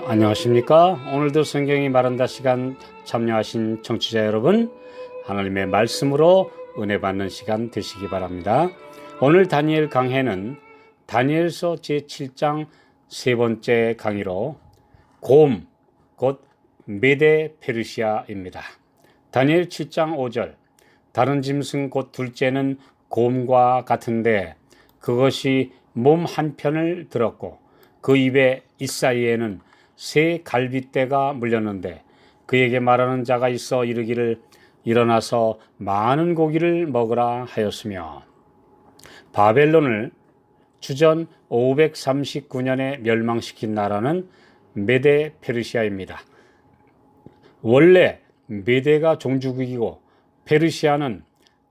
안녕하십니까? 오늘도 성경이 말한다 시간 참여하신 청취자 여러분, 하나님의 말씀으로 은혜 받는 시간 되시기 바랍니다. 오늘 다니엘 강해는 다니엘서 제7장 세 번째 강의로 곰, 곧 메데 페르시아입니다. 다니엘 7장 5절, 다른 짐승 곧 둘째는 곰과 같은데 그것이 몸 한편을 들었고 그 입에 잇사이에는 새 갈빗대가 물렸는데 그에게 말하는 자가 있어 이르기를 일어나서 많은 고기를 먹으라 하였으며, 바벨론을 주전 539년에 멸망시킨 나라는 메데 페르시아입니다. 원래 메데가 종주국이고 페르시아는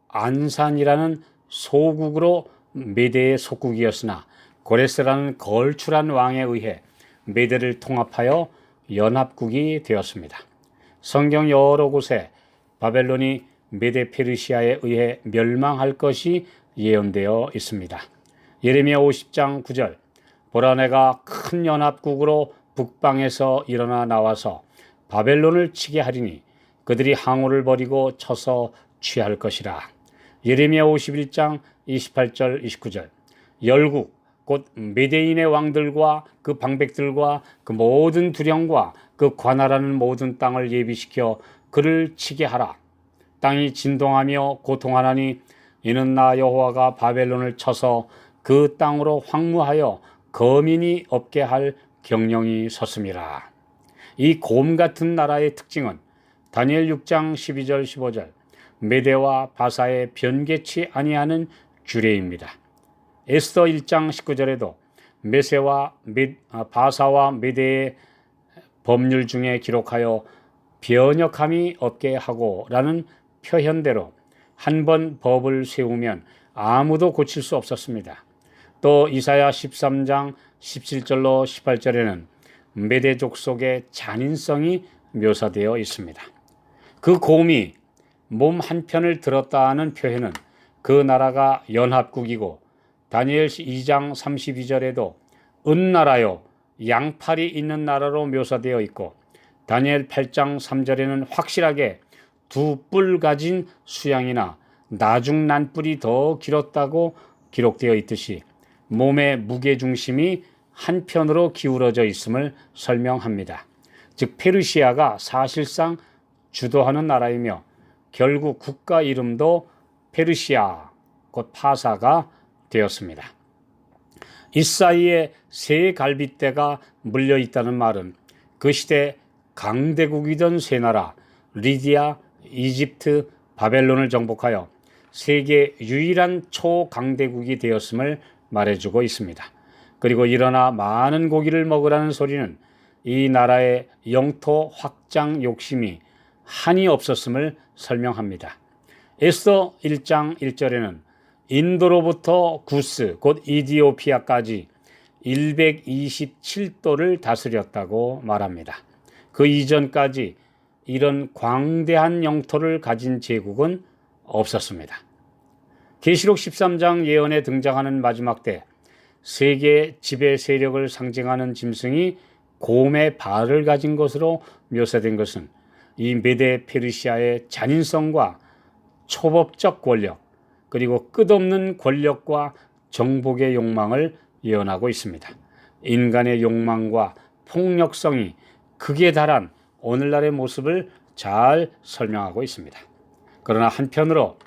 안산이라는 소국으로 메데의 속국이었으나 고레스라는 걸출한 왕에 의해 메데를 통합하여 연합국이 되었습니다. 성경 여러 곳에 바벨론이 메데 페르시아에 의해 멸망할 것이 예언되어 있습니다. 예레미야 50장 9절, 보라 내가 큰 연합국으로 북방에서 일어나 나와서 바벨론을 치게 하리니 그들이 항우를 버리고 쳐서 취할 것이라. 예레미야 51장 28절 29절, 열국 곧 메데인의 왕들과 그 방백들과 그 모든 두령과 그 관할하는 모든 땅을 예비시켜 그를 치게 하라. 땅이 진동하며 고통하나니 이는 나 여호와가 바벨론을 쳐서 그 땅으로 황무하여 거민이 없게 할 경령이 섰음이라. 이 곰 같은 나라의 특징은 다니엘 6장 12절 15절, 메데와 바사의 변개치 아니하는 규례입니다. 에스더 1장 19절에도 메세와 바사와 메데의 법률 중에 기록하여 변역함이 없게 하고 라는 표현대로 한 번 법을 세우면 아무도 고칠 수 없었습니다. 또 이사야 13장 17절로 18절에는 메데 족속의 잔인성이 묘사되어 있습니다. 그 곰이 몸 한편을 들었다는 표현은 그 나라가 연합국이고, 다니엘 2장 32절에도 은나라요 양팔이 있는 나라로 묘사되어 있고, 다니엘 8장 3절에는 확실하게 두 뿔 가진 수양이나 나중 난뿔이 더 길었다고 기록되어 있듯이 몸의 무게중심이 한편으로 기울어져 있음을 설명합니다. 즉 페르시아가 사실상 주도하는 나라이며 결국 국가 이름도 페르시아, 곧 파사가 되었습니다. 이 사이에 새 갈빗대가 물려 있다는 말은 그 시대 강대국이던 세 나라 리디아, 이집트, 바벨론을 정복하여 세계 유일한 초강대국이 되었음을 말해주고 있습니다. 그리고 일어나 많은 고기를 먹으라는 소리는 이 나라의 영토 확장 욕심이 한이 없었음을 설명합니다. 에스더 1장 1절에는 인도로부터 구스 곧 이디오피아까지 127도를 다스렸다고 말합니다. 그 이전까지 이런 광대한 영토를 가진 제국은 없었습니다. 계시록 13장 예언에 등장하는 마지막 때 세계 지배 세력을 상징하는 짐승이 곰의 발을 가진 것으로 묘사된 것은 이 메데 페르시아의 잔인성과 초법적 권력, 그리고 끝없는 권력과 정복의 욕망을 예언하고 있습니다. 인간의 욕망과 폭력성이 극에 달한 오늘날의 모습을 잘 설명하고 있습니다. 그러나 한편으로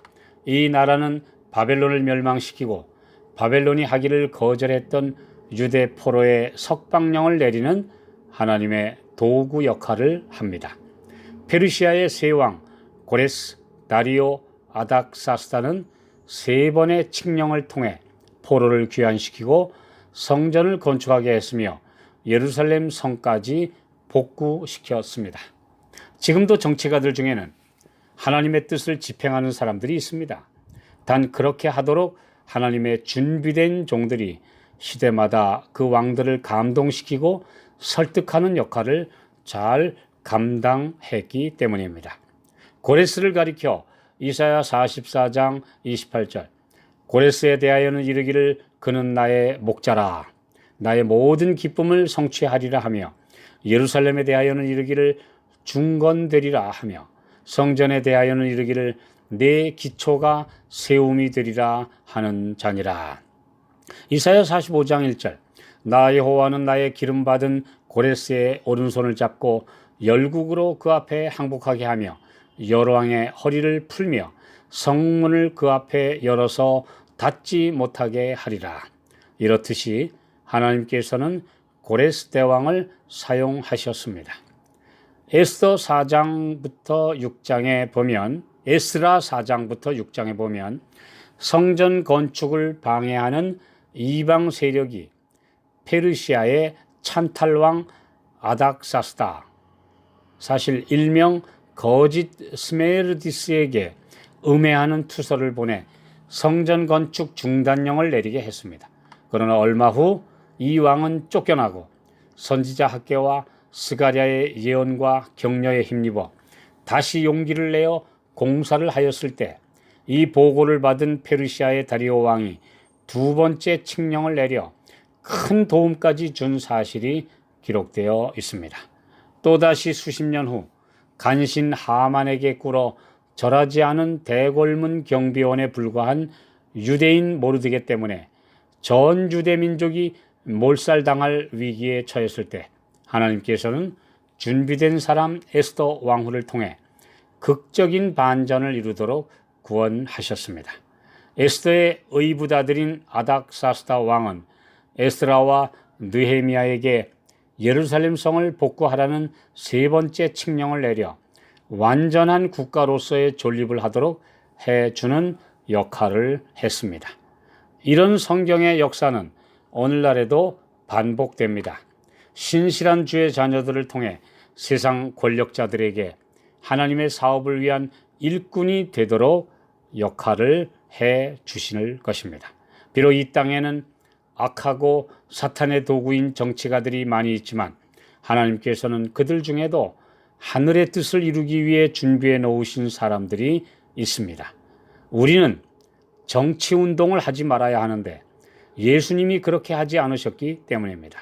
이 나라는 바벨론을 멸망시키고 바벨론이 하기를 거절했던 유대 포로의 석방령을 내리는 하나님의 도구 역할을 합니다. 페르시아의 세 왕 고레스, 다리오, 아닥사스다는 세 번의 칙령을 통해 포로를 귀환시키고 성전을 건축하게 했으며 예루살렘 성까지 복구시켰습니다. 지금도 정치가들 중에는 하나님의 뜻을 집행하는 사람들이 있습니다. 단 그렇게 하도록 하나님의 준비된 종들이 시대마다 그 왕들을 감동시키고 설득하는 역할을 잘 감당했기 때문입니다. 고레스를 가리켜 이사야 44장 28절, 고레스에 대하여는 이르기를 그는 나의 목자라, 나의 모든 기쁨을 성취하리라 하며 예루살렘에 대하여는 이르기를 중건되리라 하며 성전에 대하여는 이르기를 내 기초가 세움이 되리라 하는 자니라. 이사야 45장 1절 나 여호와는 나의 기름받은 고레스의 오른손을 잡고 열국으로 그 앞에 항복하게 하며 열왕의 허리를 풀며 성문을 그 앞에 열어서 닫지 못하게 하리라. 이렇듯이 하나님께서는 고레스 대왕을 사용하셨습니다. 에스라 4장부터 6장에 보면 성전 건축을 방해하는 이방 세력이 페르시아의 찬탈왕 아닥사스다, 사실 일명 거짓 스메르디스에게 음해하는 투서를 보내 성전 건축 중단령을 내리게 했습니다. 그러나 얼마 후 이 왕은 쫓겨나고 선지자 학개와 스가랴의 예언과 격려에 힘입어 다시 용기를 내어 공사를 하였을 때 이 보고를 받은 페르시아의 다리오 왕이 두 번째 칙령을 내려 큰 도움까지 준 사실이 기록되어 있습니다. 또다시 수십 년 후 간신 하만에게 꿇어 절하지 않은 대궐문 경비원에 불과한 유대인 모르드게 때문에 전 유대 민족이 몰살당할 위기에 처했을 때 하나님께서는 준비된 사람 에스더 왕후를 통해 극적인 반전을 이루도록 구원하셨습니다. 에스더의 의붓아들인 아닥사스다 왕은 에스라와 느헤미야에게 예루살렘 성을 복구하라는 세 번째 칙령을 내려 완전한 국가로서의 존립을 하도록 해주는 역할을 했습니다. 이런 성경의 역사는 오늘날에도 반복됩니다. 신실한 주의 자녀들을 통해 세상 권력자들에게 하나님의 사업을 위한 일꾼이 되도록 역할을 해 주실 것입니다. 비록 이 땅에는 악하고 사탄의 도구인 정치가들이 많이 있지만 하나님께서는 그들 중에도 하늘의 뜻을 이루기 위해 준비해 놓으신 사람들이 있습니다. 우리는 정치운동을 하지 말아야 하는데 예수님이 그렇게 하지 않으셨기 때문입니다.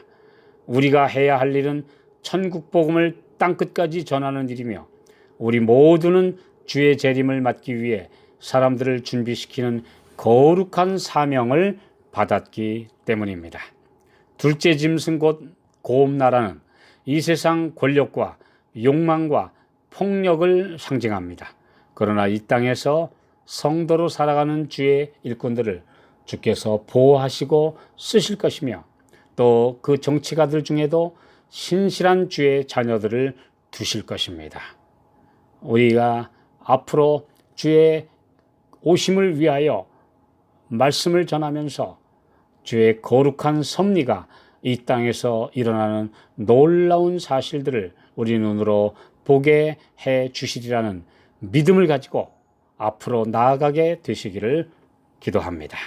우리가 해야 할 일은 천국 복음을 땅끝까지 전하는 일이며 우리 모두는 주의 재림을 맞기 위해 사람들을 준비시키는 거룩한 사명을 받았기 때문입니다. 둘째 짐승 곧 고음나라는 이 세상 권력과 욕망과 폭력을 상징합니다. 그러나 이 땅에서 성도로 살아가는 주의 일꾼들을 주께서 보호하시고 쓰실 것이며 또 그 정치가들 중에도 신실한 주의 자녀들을 두실 것입니다. 우리가 앞으로 주의 오심을 위하여 말씀을 전하면서 주의 거룩한 섭리가 이 땅에서 일어나는 놀라운 사실들을 우리 눈으로 보게 해 주시리라는 믿음을 가지고 앞으로 나아가게 되시기를 기도합니다.